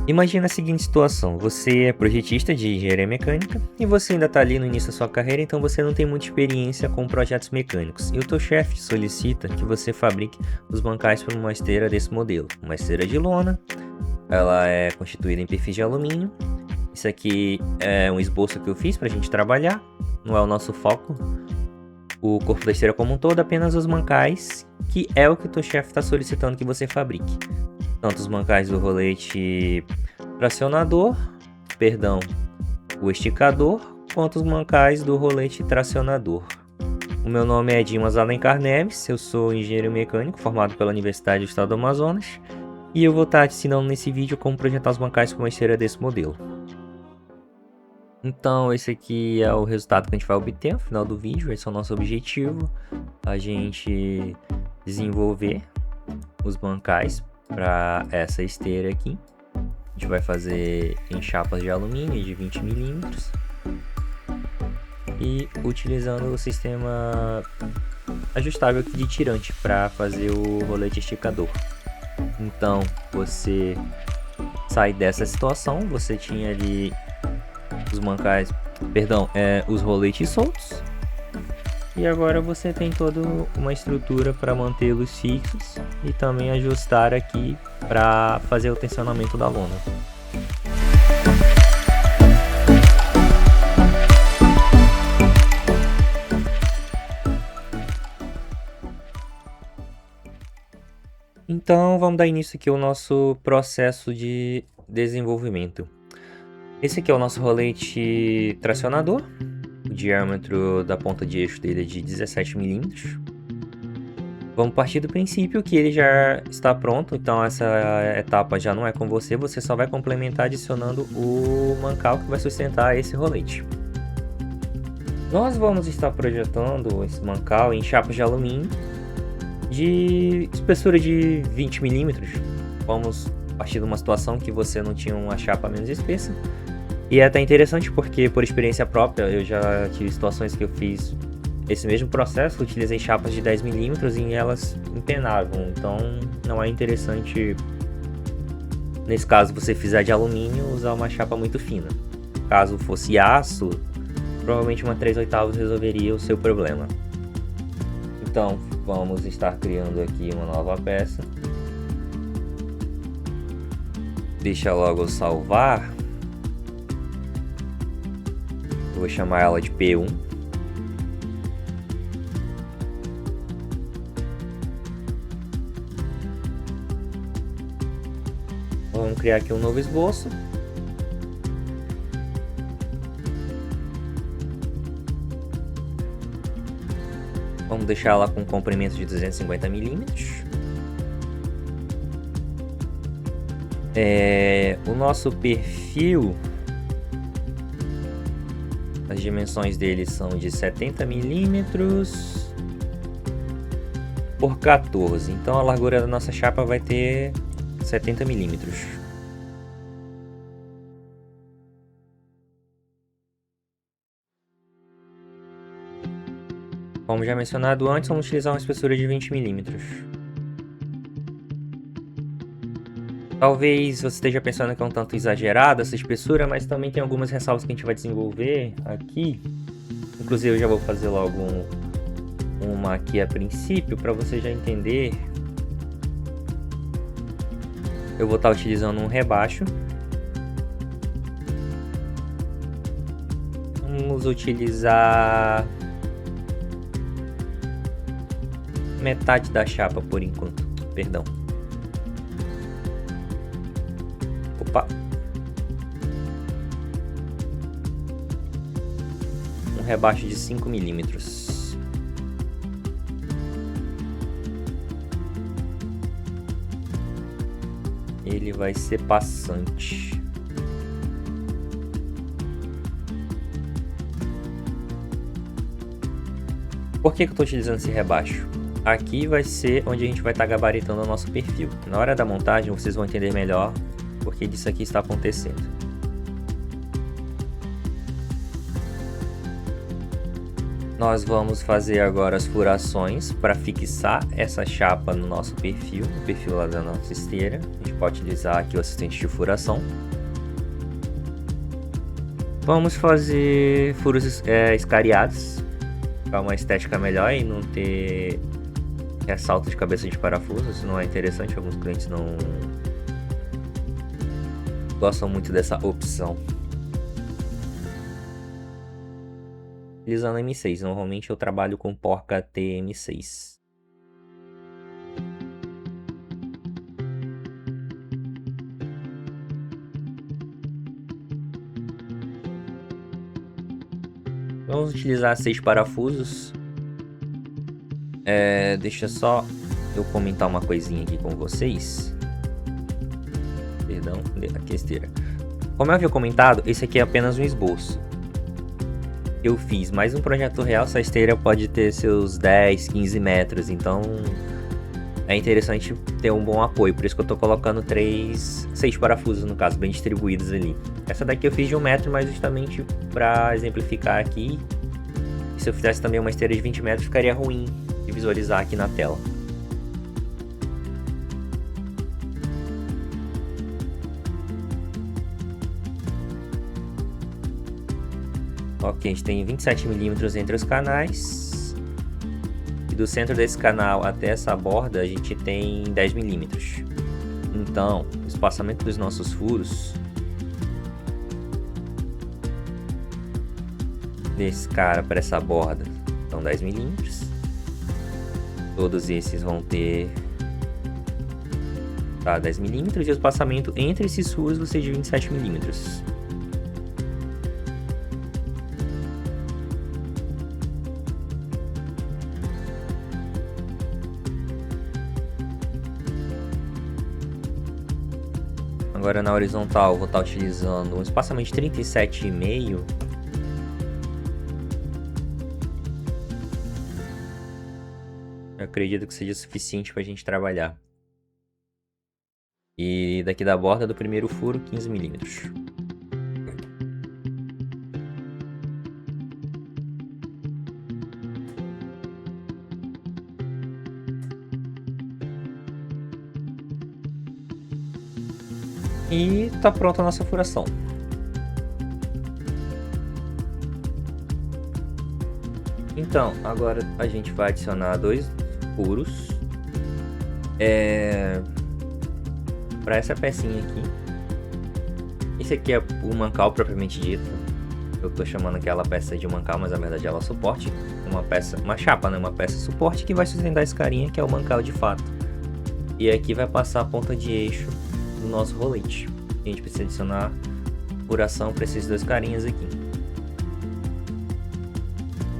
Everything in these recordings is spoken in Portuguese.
Imagina a seguinte situação, você é projetista de engenharia mecânica e você ainda está ali no início da sua carreira, então você não tem muita experiência com projetos mecânicos. E o teu chefe solicita que você fabrique os bancais para uma esteira desse modelo. Uma esteira de lona, ela é constituída em perfis de alumínio. Isso aqui é um esboço que eu fiz para a gente trabalhar, não é o nosso foco. O corpo da esteira como um todo, apenas os bancais, que é o que o teu chefe está solicitando que você fabrique. Tanto os bancais do rolete tracionador, o esticador, quanto os bancais do rolete tracionador. O meu nome é Dimas Alencar Neves, eu sou engenheiro mecânico formado pela Universidade do Estado do Amazonas e eu vou estar te ensinando nesse vídeo como projetar os bancais para uma esteira desse modelo. Então esse aqui é o resultado que a gente vai obter no final do vídeo, esse é o nosso objetivo, a gente desenvolver os bancais para essa esteira aqui. A gente vai fazer em chapas de alumínio de 20 mm e utilizando o sistema ajustável aqui de tirante para fazer o rolete esticador. Então você sai dessa situação, você tinha ali os bancais, os roletes soltos. E agora você tem toda uma estrutura para mantê-los fixos e também ajustar aqui para fazer o tensionamento da lona. Então vamos dar início aqui ao nosso processo de desenvolvimento. Esse aqui é o nosso rolete tracionador. O diâmetro da ponta de eixo dele é de 17 mm. Vamos partir do princípio que ele já está pronto, então essa etapa já não é com você, você só vai complementar adicionando o mancal que vai sustentar esse rolete. Nós vamos estar projetando esse mancal em chapas de alumínio de espessura de 20 mm. Vamos partir de uma situação que você não tinha uma chapa menos espessa. E é até interessante porque, por experiência própria, eu já tive situações que eu fiz esse mesmo processo, utilizei chapas de 10 mm e elas empenavam, então não é interessante, nesse caso você fizer de alumínio, usar uma chapa muito fina. Caso fosse aço, provavelmente uma 3/8 resolveria o seu problema. Então vamos estar criando aqui uma nova peça. Deixa logo eu salvar. Vou chamar ela de P1. Vamos criar aqui um novo esboço. Vamos deixar ela com um comprimento de 250 mm. O nosso perfil, as dimensões dele são de 70 mm por 14, então a largura da nossa chapa vai ter 70 mm. Como já mencionado antes, vamos utilizar uma espessura de 20 mm. Talvez você esteja pensando que é um tanto exagerada essa espessura, mas também tem algumas ressalvas que a gente vai desenvolver aqui. Inclusive eu já vou fazer logo uma aqui a princípio, para você já entender. Eu vou estar utilizando um rebaixo. Vamos utilizar metade da chapa por enquanto, perdão. Opa. Um rebaixo de 5 mm. Ele vai ser passante. Por que eu estou utilizando esse rebaixo? Aqui vai ser onde a gente vai estar gabaritando o nosso perfil. Na hora da montagem vocês vão entender melhor porque disso aqui está acontecendo. Nós vamos fazer agora as furações para fixar essa chapa no nosso perfil, no perfil lá da nossa esteira. A gente Pode utilizar aqui o assistente de furação. Vamos fazer furos escariados para uma estética melhor e não ter ressalto de cabeça de parafuso. Isso não é interessante, alguns clientes não gostam muito dessa opção. Utilizando M6, normalmente eu trabalho com porca TM6. Vamos utilizar 6 parafusos. Deixa só eu comentar uma coisinha aqui com vocês. Perdão, aqui a esteira. Como eu havia comentado, esse aqui é apenas um esboço. Eu fiz mais um projeto real, essa esteira pode ter seus 10, 15 metros, então é interessante ter um bom apoio, por isso que eu tô colocando 6 parafusos no caso, bem distribuídos ali. Essa daqui eu fiz de 1 metro, mas justamente para exemplificar aqui. E se eu fizesse também uma esteira de 20 metros, ficaria ruim de visualizar aqui na tela. Ok, a gente tem 27 milímetros entre os canais. E do centro desse canal até essa borda a gente tem 10 milímetros. Então, o espaçamento dos nossos furos desse cara para essa borda são 10 milímetros. Todos esses vão ter 10 milímetros e o espaçamento entre esses furos vai ser de 27 milímetros. Agora na horizontal vou estar utilizando um espaçamento de 37,5. Eu acredito que seja suficiente para a gente trabalhar. E daqui da borda do primeiro furo, 15 milímetros. E tá pronta a nossa furação. Então, agora a gente vai adicionar 2 furos para essa pecinha aqui. Esse aqui é o mancal propriamente dito. Eu tô chamando aquela peça de mancal, mas na verdade ela é suporte. Uma chapa, né? Uma peça suporte que vai sustentar esse carinha que é o mancal de fato. E aqui vai passar a ponta de eixo do nosso rolete. A gente precisa adicionar furação para esses 2 carinhas aqui.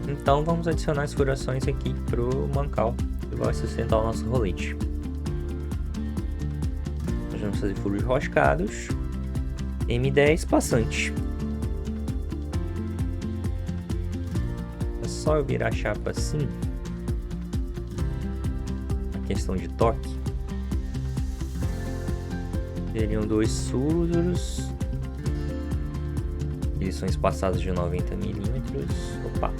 Então vamos adicionar as furações aqui pro mancal que vai sustentar o nosso rolete. Nós vamos fazer furos roscados M10 passante. É só eu virar a chapa assim. A questão de toque. Seriam 2 furos. Eles são espaçados de 90 milímetros. Opa!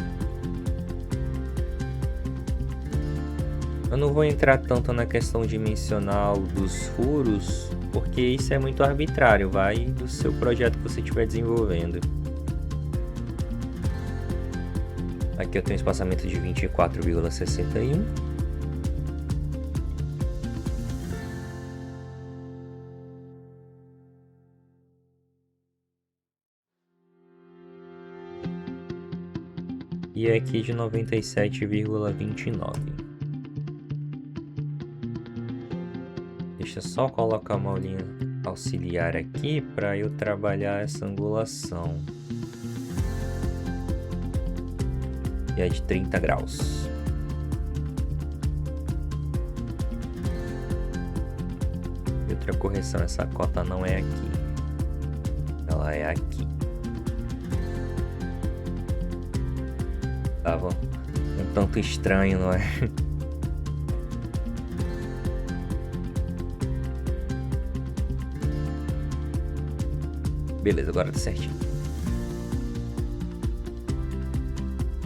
Eu não vou entrar tanto na questão dimensional dos furos, porque isso é muito arbitrário, vai do seu projeto que você estiver desenvolvendo. Aqui eu tenho um espaçamento de 24,61. E aqui de 97,29. Deixa eu só colocar uma linha auxiliar aqui para eu trabalhar essa angulação. E é de 30 graus. E outra correção, essa cota não é aqui. Ela é aqui. Tava um tanto estranho, não é? Beleza, agora tá certinho.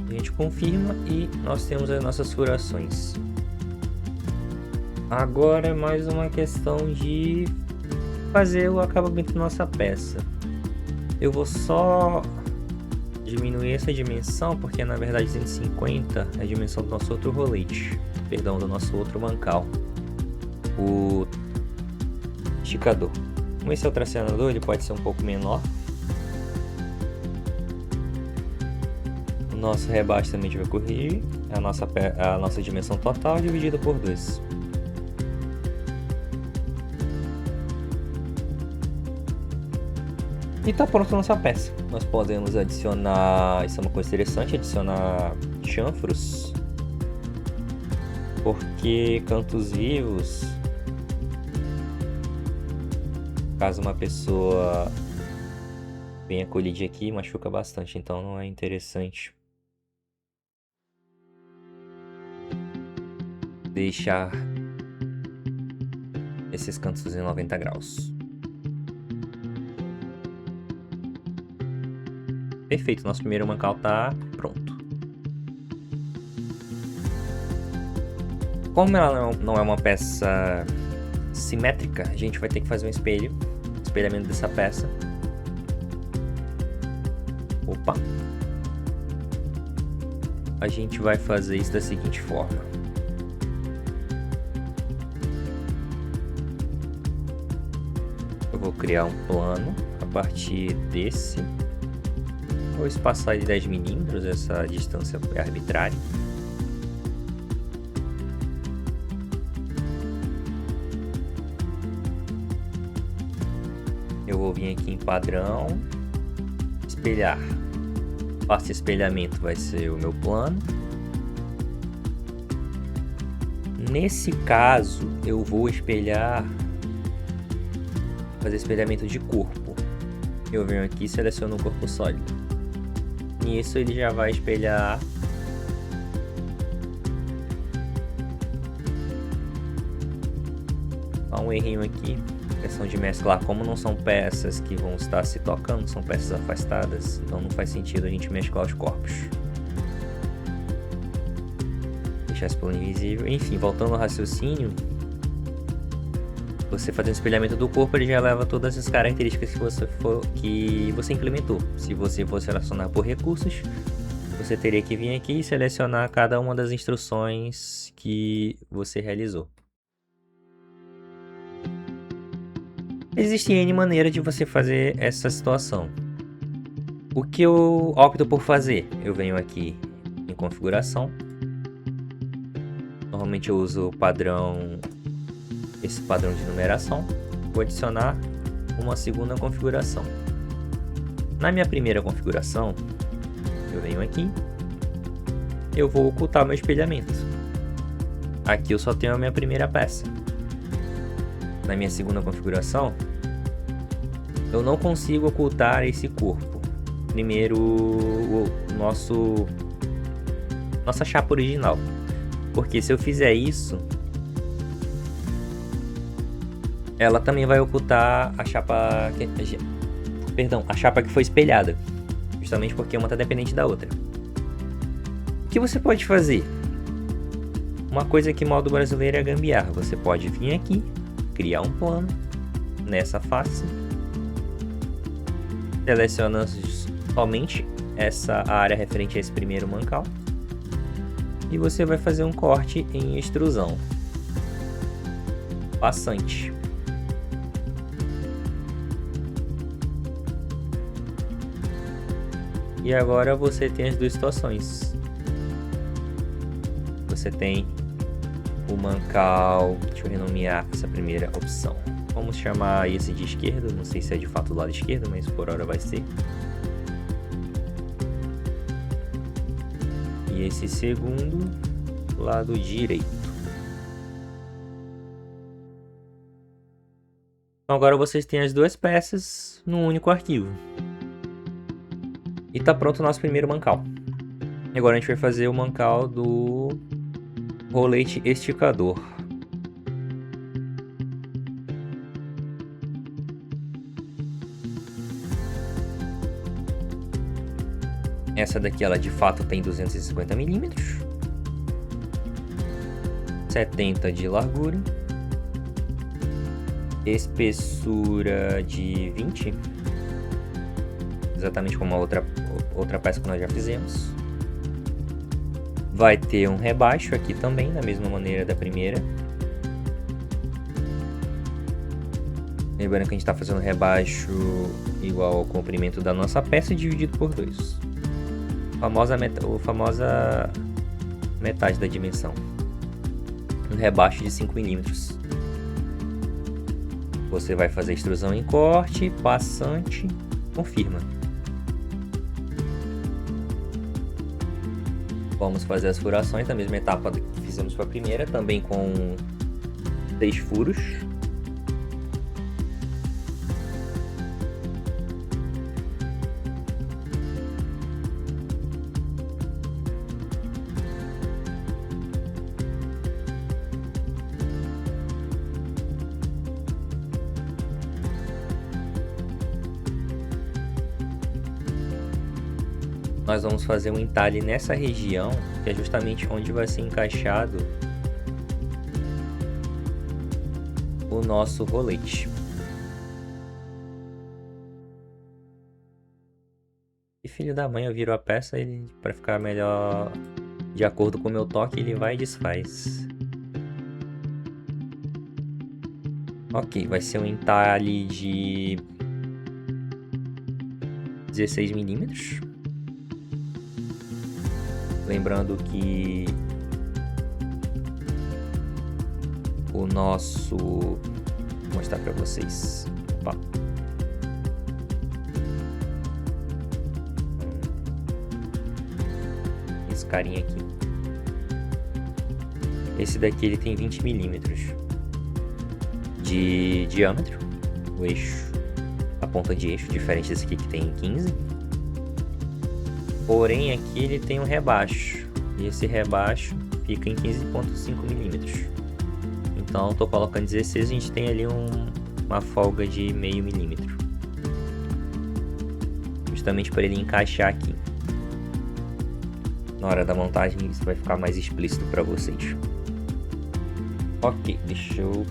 A gente confirma e nós temos as nossas furações. Agora é mais uma questão de fazer o acabamento da nossa peça. Eu vou só diminuir essa dimensão, porque na verdade 250 é a dimensão do nosso outro rolete. Perdão, do nosso outro mancal. O esticador. Como esse é o tracionador, ele pode ser um pouco menor. O nosso rebaixo também a gente vai corrigir. A nossa dimensão total dividida por 2. E tá pronta a nossa peça. Nós podemos adicionar, isso é uma coisa interessante, adicionar chanfros. Porque cantos vivos, caso uma pessoa venha colidir aqui, machuca bastante, então não é interessante deixar esses cantos em 90 graus. Perfeito, nosso primeiro mancal tá pronto. Como ela não é uma peça simétrica, a gente vai ter que fazer um espelhamento dessa peça. Opa! A gente vai fazer isso da seguinte forma. Eu vou criar um plano a partir desse. Vou espaçar de 10 milímetros, essa distância é arbitrária. Eu vou vir aqui em padrão, espelhar. Parte de espelhamento vai ser o meu plano. Nesse caso, eu vou fazer espelhamento de corpo. Eu venho aqui e seleciono o corpo sólido. Nisso ele já vai espelhar há um errinho aqui, questão de mesclar. Como não são peças que vão estar se tocando, são peças afastadas, então não faz sentido a gente mesclar os corpos. Deixar esse plano invisível. Enfim, voltando ao raciocínio, você fazendo o espelhamento do corpo, ele já leva todas as características que você implementou. Se você for selecionar por recursos, você teria que vir aqui e selecionar cada uma das instruções que você realizou. Existem N maneiras de você fazer essa situação. O que eu opto por fazer? Eu venho aqui em configuração. Normalmente eu uso o padrão, esse padrão de numeração. Vou adicionar uma segunda configuração. Na minha primeira configuração, eu venho aqui. Eu vou ocultar meu espelhamento. Aqui eu só tenho a minha primeira peça. Na minha segunda configuração, eu não consigo ocultar esse corpo. Primeiro, nossa chapa original. Porque se eu fizer isso, ela também vai ocultar a chapa que foi espelhada. Justamente porque uma está dependente da outra. O que você pode fazer? Uma coisa que modo brasileiro é gambiarra. Você pode vir aqui, criar um plano nessa face, seleciona somente essa área referente a esse primeiro mancal e você vai fazer um corte em extrusão passante. E agora você tem as duas situações. Você tem o mancal, deixa eu renomear essa primeira opção. Vamos chamar esse de esquerdo, não sei se é de fato do lado esquerdo, mas por hora vai ser. E esse segundo, lado direito. Então agora vocês têm as duas peças num único arquivo. E tá pronto o nosso primeiro mancal. E agora a gente vai fazer o mancal do rolete esticador. Essa daqui ela de fato tem 250 milímetros, 70 de largura espessura de 20, exatamente como a outra peça que nós já fizemos. Vai ter um rebaixo aqui também, da mesma maneira da primeira. Lembrando que a gente está fazendo rebaixo igual ao comprimento da nossa peça dividido por 2. Famosa metade da dimensão. Um rebaixo de 5 milímetros. Você vai fazer extrusão em corte, passante, confirma. Vamos fazer as furações da mesma etapa que fizemos para a primeira, também com 6 furos. Nós vamos fazer um entalhe nessa região, que é justamente onde vai ser encaixado o nosso rolete. E filho da mãe, eu viro a peça para ficar melhor de acordo com o meu toque, ele vai e desfaz. Ok, vai ser um entalhe de 16 milímetros. Lembrando que o nosso... Vou mostrar para vocês. Opa. Esse carinha aqui. Esse daqui ele tem 20 milímetros de diâmetro. O eixo, a ponta de eixo, diferente desse aqui que tem 15. Porém, aqui ele tem um rebaixo, e esse rebaixo fica em 15,5 milímetros. Então, estou colocando 16, a gente tem ali uma folga de meio milímetro. Justamente para ele encaixar aqui. Na hora da montagem, isso vai ficar mais explícito para vocês. Ok, deixa eu...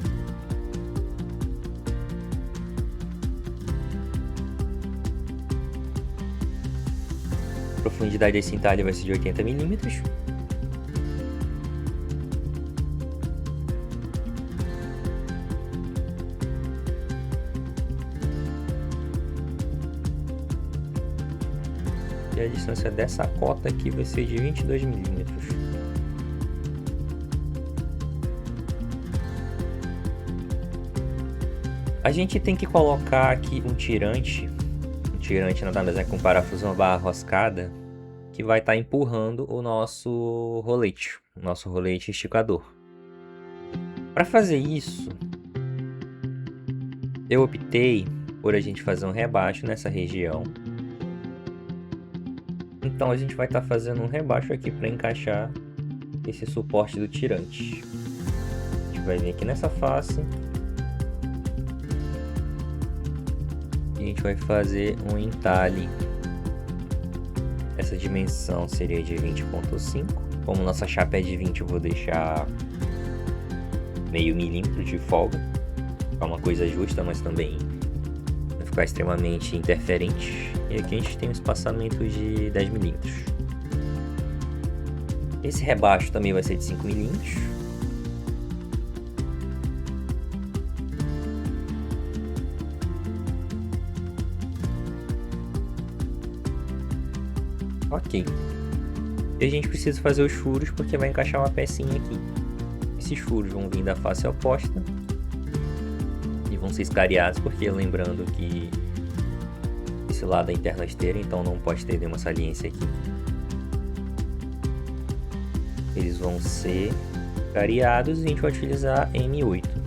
A profundidade desse entalhe vai ser de 80 milímetros. E a distância dessa cota aqui vai ser de 22 milímetros. A gente tem que colocar aqui um tirante. Tirante nada mais é que um parafuso, uma barra roscada, que vai estar empurrando o nosso rolete esticador. Para fazer isso, eu optei por a gente fazer um rebaixo nessa região. Então a gente vai estar fazendo um rebaixo aqui para encaixar esse suporte do tirante. A gente vai vir aqui nessa face. A gente vai fazer um entalhe. Essa dimensão seria de 20,5. Como nossa chapa é de 20, eu vou deixar meio milímetro de folga. É uma coisa justa, mas também vai ficar extremamente interferente. E aqui a gente tem um espaçamento de 10 milímetros. Esse rebaixo também vai ser de 5 milímetros. Ok. E a gente precisa fazer os furos porque vai encaixar uma pecinha aqui. Esses furos vão vir da face oposta e vão ser escariados, porque lembrando que esse lado é interna esteira, então não pode ter nenhuma saliência aqui. Eles vão ser escariados e a gente vai utilizar M8.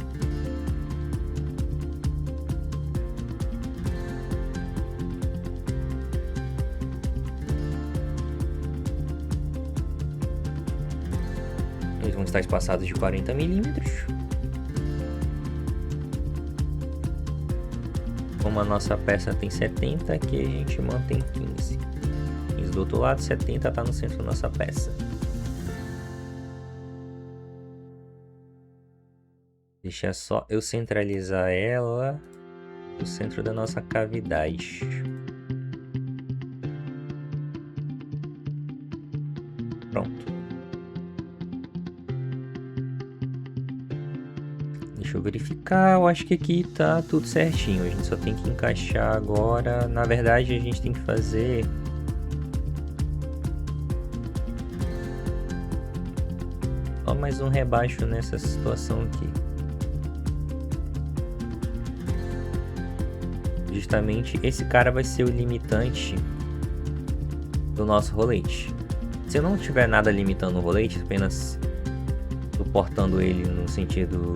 Eles vão estar espaçados de 40 milímetros. Como a nossa peça tem 70, aqui a gente mantém 15. 15 do outro lado, 70 está no centro da nossa peça. Deixa só eu centralizar ela no centro da nossa cavidade. Pronto. Deixa eu verificar, eu acho que aqui tá tudo certinho. A gente só tem que encaixar agora. Na verdade, a gente tem que fazer... só mais um rebaixo nessa situação aqui. Justamente esse cara vai ser o limitante do nosso rolete. Se eu não tiver nada limitando o rolete, apenas suportando ele no sentido...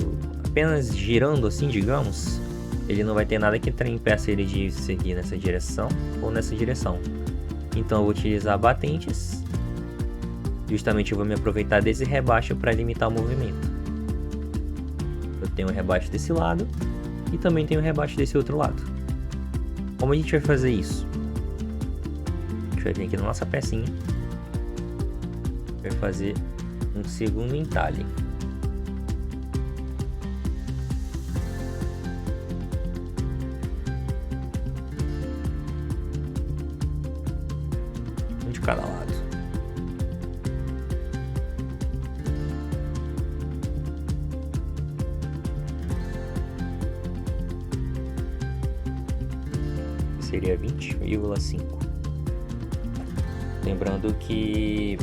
apenas girando assim, digamos, ele não vai ter nada que impeça ele de seguir nessa direção ou nessa direção. Então eu vou utilizar batentes. Justamente eu vou me aproveitar desse rebaixo para limitar o movimento. Eu tenho um rebaixo desse lado e também tenho um rebaixo desse outro lado. Como a gente vai fazer isso? A gente vai vir aqui na nossa pecinha. Vai fazer um segundo entalhe. Um de cada lado. Seria 20,5. Lembrando que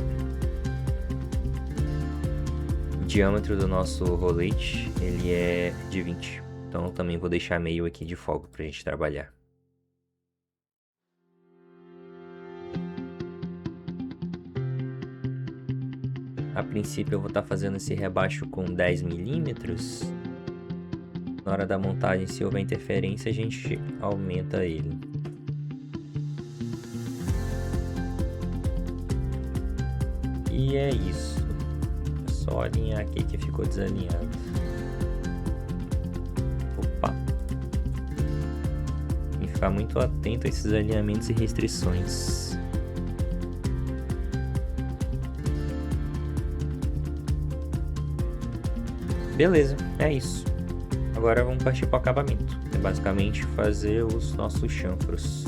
o diâmetro do nosso rolete ele é de 20. Então eu também vou deixar meio aqui de folga para a gente trabalhar. A princípio eu vou estar fazendo esse rebaixo com 10 milímetros. Na hora da montagem, se houver interferência, a gente aumenta ele. E é isso. É só alinhar aqui que ficou desalinhado. Opa! Tem que ficar muito atento a esses alinhamentos e restrições. Beleza, é isso. Agora vamos partir para o acabamento. É basicamente fazer os nossos chanfros.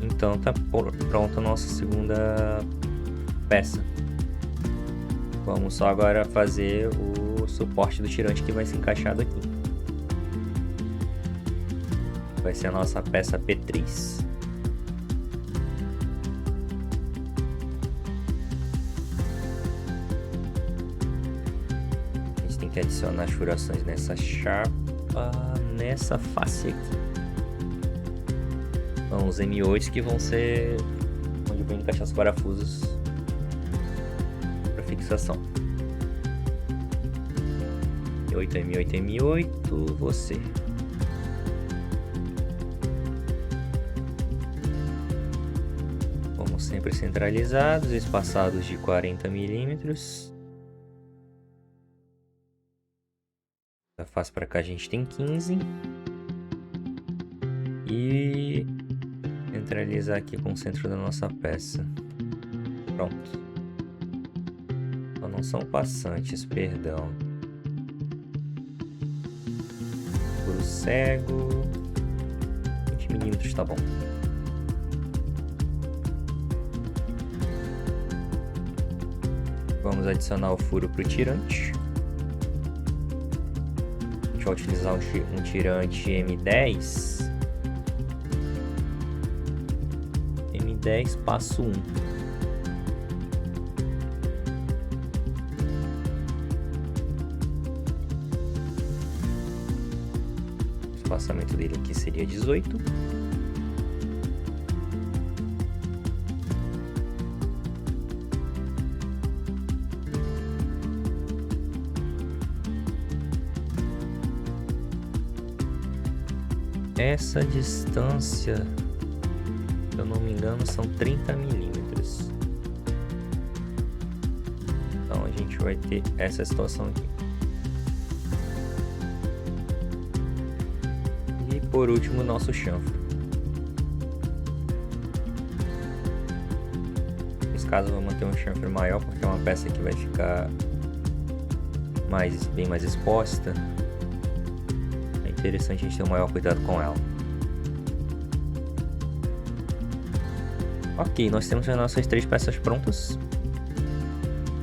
Então tá pronta a nossa segunda peça. Vamos só agora fazer o suporte do tirante que vai ser encaixado aqui. Vai ser a nossa peça P3. A gente tem que adicionar as furações nessa chapa, nessa face aqui. Então, os M8 que vão ser onde vão encaixar os parafusos para fixação. M8, M8, você. Como sempre centralizados, espaçados de 40 milímetros. Da face para cá a gente tem 15. E centralizar aqui com o centro da nossa peça. Pronto. Só não são passantes, perdão. Furo cego. 20 milímetros tá bom. Vamos adicionar o furo para o tirante. A gente vai utilizar um tirante M10. M10 passo 1. O espaçamento dele aqui seria 18. Essa distância, se eu não me engano, são 30 milímetros. Então a gente vai ter essa situação aqui. E por último, o nosso chanfro. caso eu vou manter um chanfre maior, porque é uma peça que vai ficar bem mais exposta. É interessante a gente ter um maior cuidado com ela. Ok, nós temos as nossas 3 peças prontas.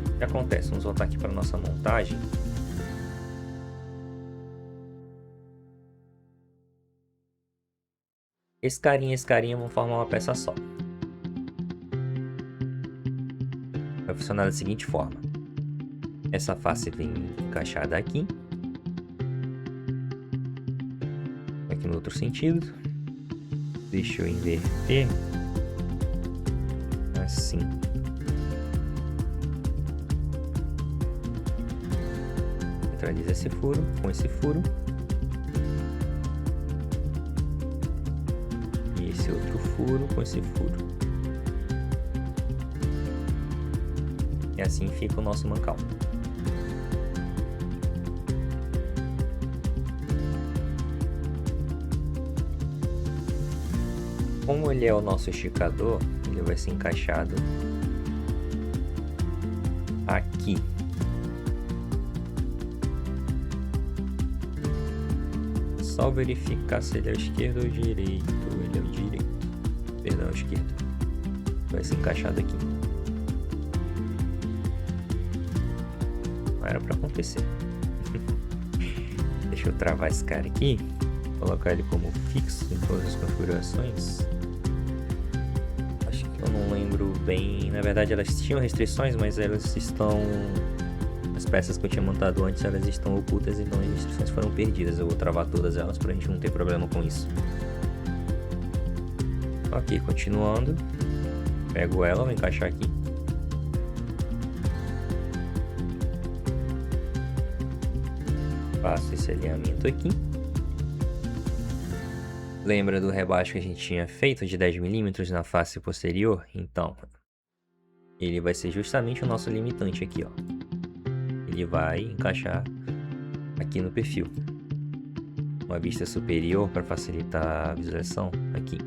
O que acontece? Vamos voltar aqui para nossa montagem. Esse carinha e esse carinha vão formar uma peça só. Vai funcionar da seguinte forma. Essa face vem encaixada aqui. Aqui no outro sentido. Deixa eu inverter. Assim. Centraliza esse furo com esse furo. E esse outro furo com esse furo. E assim fica o nosso mancal. Como ele é o nosso esticador, ele vai ser encaixado aqui. Só verificar se ele é o esquerdo ou o direito. Ele é o direito. Perdão, é o esquerdo. Vai ser encaixado aqui. Não era pra acontecer. Deixa eu travar esse cara aqui. Colocar ele como fixo em todas as configurações. Acho que eu não lembro bem. Na verdade elas tinham restrições, mas elas estão... As peças que eu tinha montado antes, elas estão ocultas, então as restrições foram perdidas. Eu vou travar todas elas pra gente não ter problema com isso. Ok, continuando. Pego ela, vou encaixar aqui. Faço esse alinhamento aqui. Lembra do rebaixo que a gente tinha feito de 10 mm na face posterior? Então, ele vai ser justamente o nosso limitante aqui, ó. Ele vai encaixar aqui no perfil. Uma vista superior para facilitar a visualização aqui.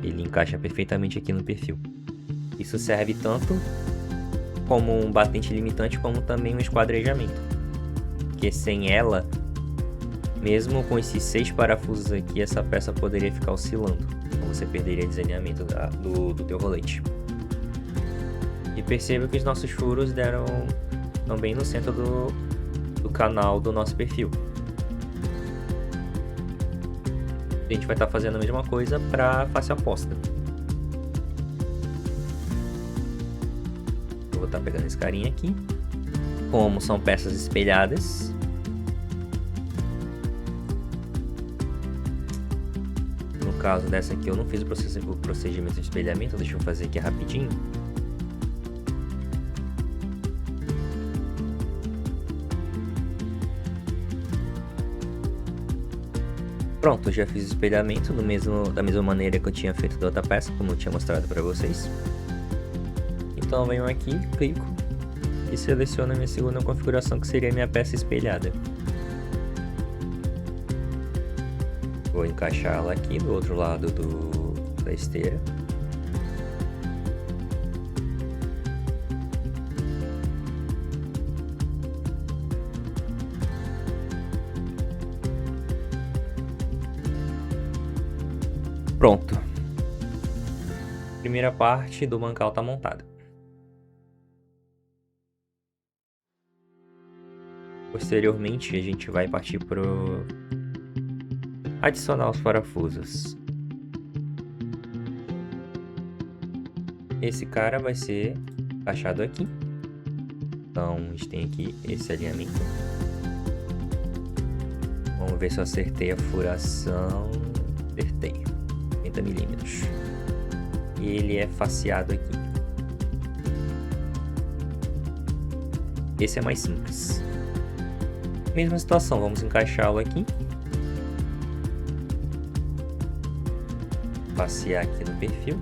Ele encaixa perfeitamente aqui no perfil. Isso serve tanto como um batente limitante, como também um esquadrejamento. Porque sem ela, mesmo com esses 6 parafusos aqui, essa peça poderia ficar oscilando. Então você perderia desalinhamento do teu rolete. E perceba que os nossos furos deram também no centro do canal do nosso perfil. A gente vai estar fazendo a mesma coisa para a face oposta. Eu vou estar pegando esse carinha aqui. Como são peças espelhadas, no caso dessa aqui eu não fiz o procedimento de espelhamento, deixa eu fazer aqui rapidinho. Pronto, já fiz o espelhamento da mesma maneira que eu tinha feito da outra peça, como eu tinha mostrado para vocês. Então eu venho aqui, clico e seleciono a minha segunda configuração, que seria a minha peça espelhada. Vou encaixá-la aqui do outro lado da esteira. Pronto. Primeira parte do mancal está montada. Posteriormente, a gente vai partir para adicionar os parafusos. Esse cara vai ser encaixado aqui. Então, a gente tem aqui esse alinhamento. Vamos ver se eu acertei a furação. Acertei. 30 mm. E ele é faceado aqui. Esse é mais simples. Mesma situação, vamos encaixá-lo aqui. Facear aqui no perfil.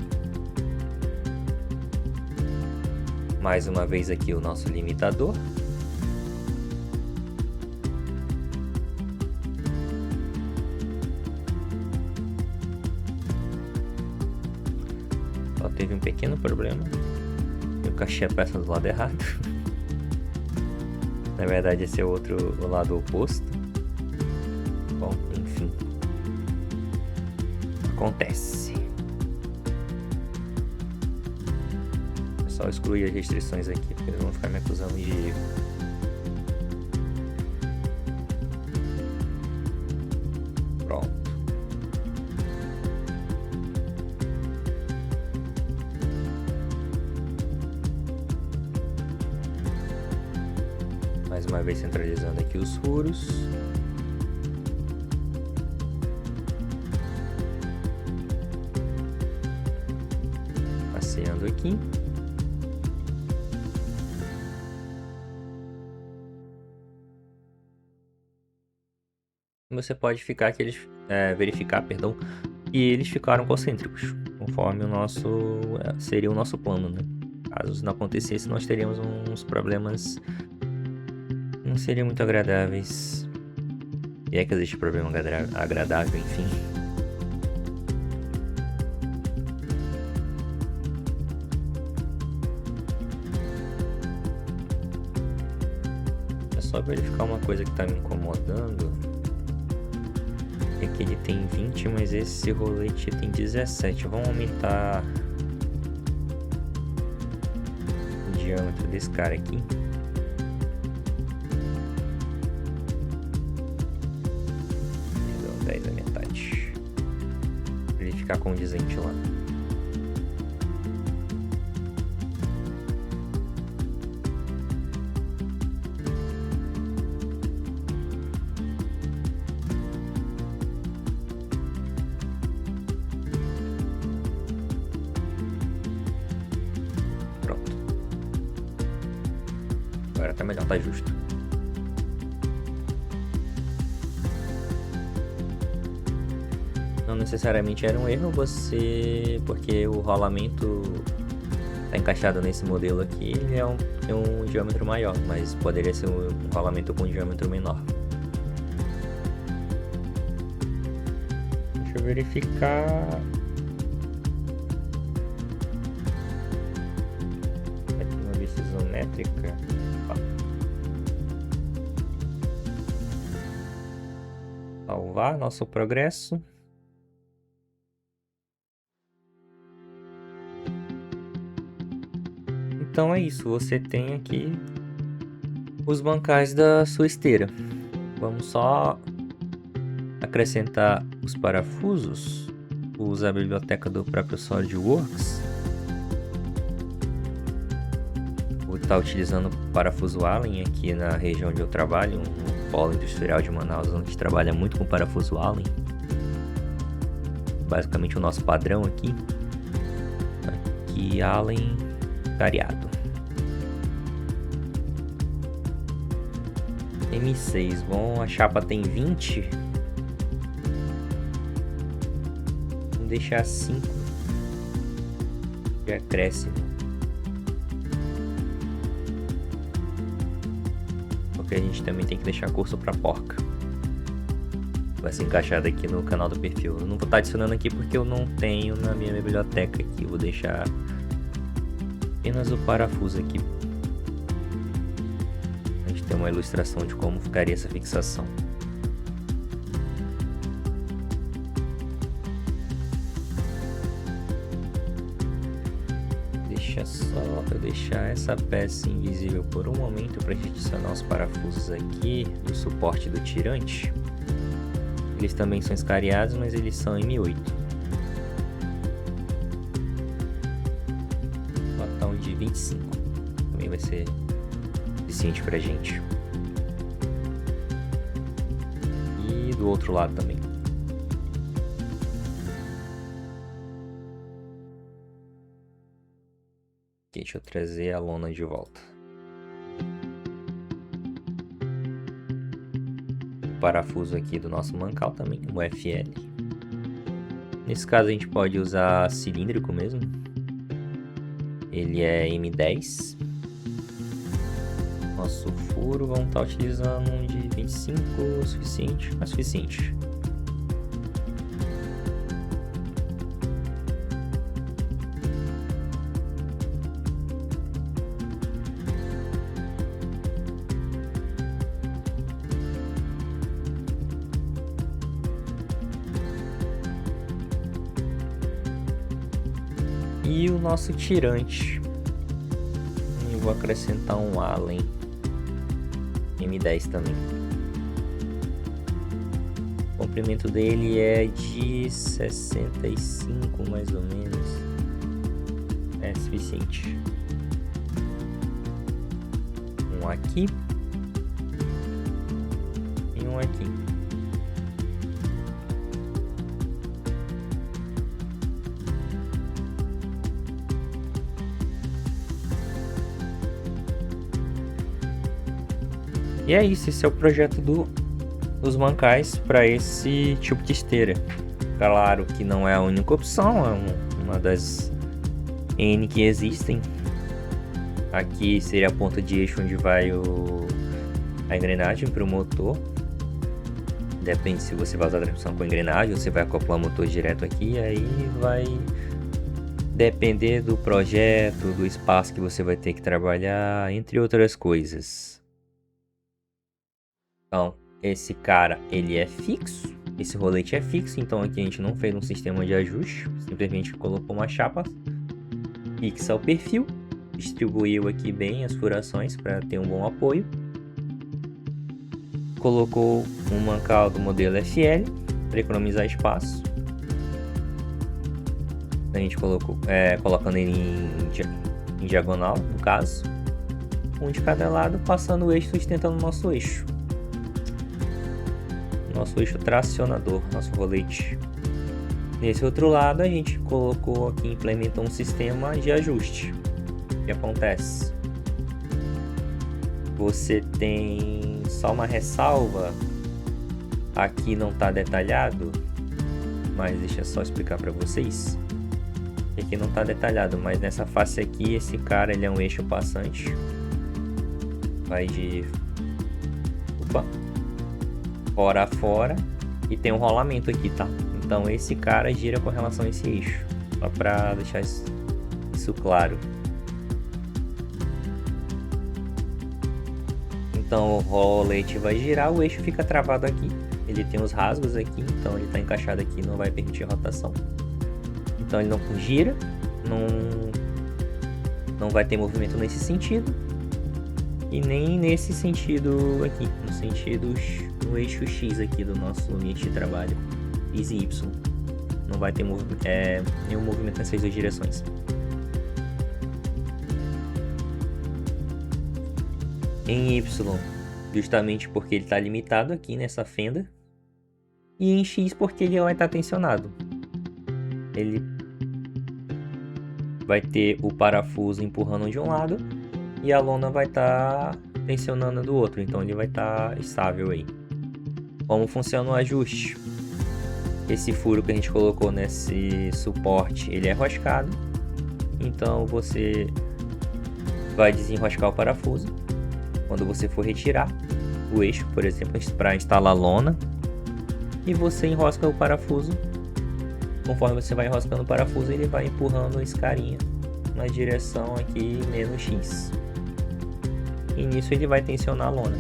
Mais uma vez aqui o nosso limitador. Só teve um pequeno problema. Eu encaixei a peça do lado errado. Na verdade, esse é o lado oposto. Bom, enfim. Acontece. É só excluir as restrições aqui, porque eles vão ficar me acusando de erro. Pronto. Mais uma vez centralizando aqui os furos. Passeando aqui. Você pode verificar, que eles ficaram concêntricos, conforme seria o nosso plano, né? Caso isso não acontecesse, nós teríamos uns problemas não seriam muito agradáveis. E é que existe problema agradável, enfim. É só verificar uma coisa que tá me incomodando. É que ele tem 20, mas esse rolete tem 17. Vamos aumentar o diâmetro desse cara aqui. Deu 10 a metade. Pra ele ficar condizente lá. Agora tá melhor, tá justo. Não necessariamente era um erro porque o rolamento tá encaixado nesse modelo aqui, ele é um diâmetro maior, mas poderia ser um rolamento com um diâmetro menor. Deixa eu verificar. Aqui uma vista isométrica. Salvar nosso progresso. Então é isso, você tem aqui os bancais da sua esteira. Vamos só acrescentar os parafusos, usar a biblioteca do próprio SolidWorks. Vou estar utilizando o parafuso Allen aqui na região onde eu trabalho, um polo industrial de Manaus, onde trabalha muito com parafuso Allen. Basicamente o nosso padrão aqui. Aqui Allen cariado. M6, bom, a chapa tem 20. Vamos deixar 5 de acréscimo. Porque a gente também tem que deixar curso para porca. Vai ser encaixado aqui no canal do perfil. Eu não vou estar adicionando aqui porque eu não tenho na minha biblioteca aqui. Eu vou deixar apenas o parafuso aqui. A gente tem uma ilustração de como ficaria essa fixação. Deixa só eu deixar essa peça invisível por um momento para a gente adicionar os parafusos aqui do suporte do tirante. Eles também são escariados, mas eles são M8. Botão de 25 também vai ser suficiente pra gente. E do outro lado também. Aqui, deixa eu trazer a lona de volta. O parafuso aqui do nosso mancal também, o FL. Nesse caso a gente pode usar cilíndrico mesmo. Ele é M10. Nosso furo, vamos estar utilizando um de 25, o suficiente, mais suficiente. e o nosso tirante. Eu vou acrescentar um Allen M10 também. O comprimento dele é de 65 mais ou menos. É suficiente. Um aqui e um aqui. E é isso, esse é o projeto dos mancais para esse tipo de esteira. Claro que não é a única opção, é uma das N que existem. Aqui seria a ponta de eixo onde vai a engrenagem para o motor. Depende se você vai usar a transmissão com engrenagem ou você vai acoplar o motor direto aqui. Aí vai depender do projeto, do espaço que você vai ter que trabalhar, entre outras coisas. Então, esse cara, ele é fixo. Esse rolete é fixo, então aqui a gente não fez um sistema de ajuste. Simplesmente colocou uma chapa fixa ao perfil. Distribuiu aqui bem as furações para ter um bom apoio. Colocou um mancal do modelo FL para economizar espaço. A gente colocou, colocando ele em diagonal, no caso. Um de cada lado, passando o eixo, sustentando o nosso eixo. Nosso eixo tracionador, nosso rolete. Nesse outro lado, a gente colocou aqui, implementou um sistema de ajuste. O que acontece? Você tem só uma ressalva. Aqui não está detalhado, mas deixa eu só explicar para vocês. Aqui não está detalhado, mas nessa face aqui, esse cara ele é um eixo passante. Vai de fora a fora e tem um rolamento aqui, tá? Então esse cara gira com relação a esse eixo, só para deixar isso claro. Então o rolete vai girar, o eixo fica travado aqui. Ele tem os rasgos aqui, então ele está encaixado aqui, não vai permitir rotação. Então ele não gira, não vai ter movimento nesse sentido e nem nesse sentido aqui, no eixo X aqui do nosso ambiente de trabalho, X e Y. Não vai ter nenhum movimento nessas duas direções. Em Y, justamente porque ele está limitado aqui nessa fenda. E em X porque ele vai estar tensionado. Ele vai ter o parafuso empurrando de um lado e a lona vai estar tensionando do outro. Então ele vai estar estável aí. Como funciona o ajuste? Esse furo que a gente colocou nesse suporte, ele é roscado. Então você vai desenroscar o parafuso. Quando você for retirar o eixo, por exemplo, para instalar a lona, e você enrosca o parafuso. Conforme você vai enroscando o parafuso, ele vai empurrando esse carinha na direção aqui menos X. E nisso ele vai tensionar a lona.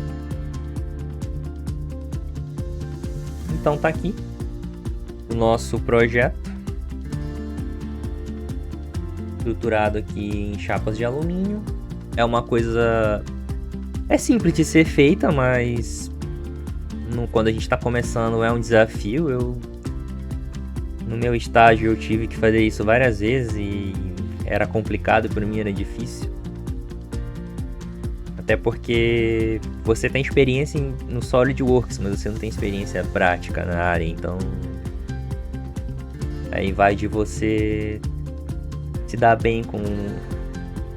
Então tá aqui o nosso projeto, estruturado aqui em chapas de alumínio. É uma coisa... é simples de ser feita, mas quando a gente está começando é um desafio. No meu estágio eu tive que fazer isso várias vezes e era complicado, para mim era difícil. Até porque você tem experiência no SolidWorks, mas você não tem experiência prática na área, então aí vai de você se dar bem com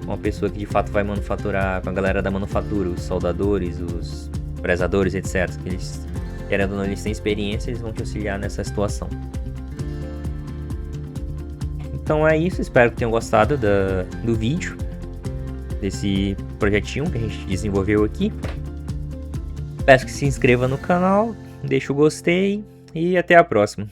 uma pessoa que de fato vai manufaturar, com a galera da manufatura, os soldadores, os fresadores, etc. Que eles, querendo ou não, eles têm experiência, eles vão te auxiliar nessa situação. Então é isso, espero que tenham gostado do vídeo, desse projetinho que a gente desenvolveu aqui. Peço que se inscreva no canal, deixe o gostei e até a próxima.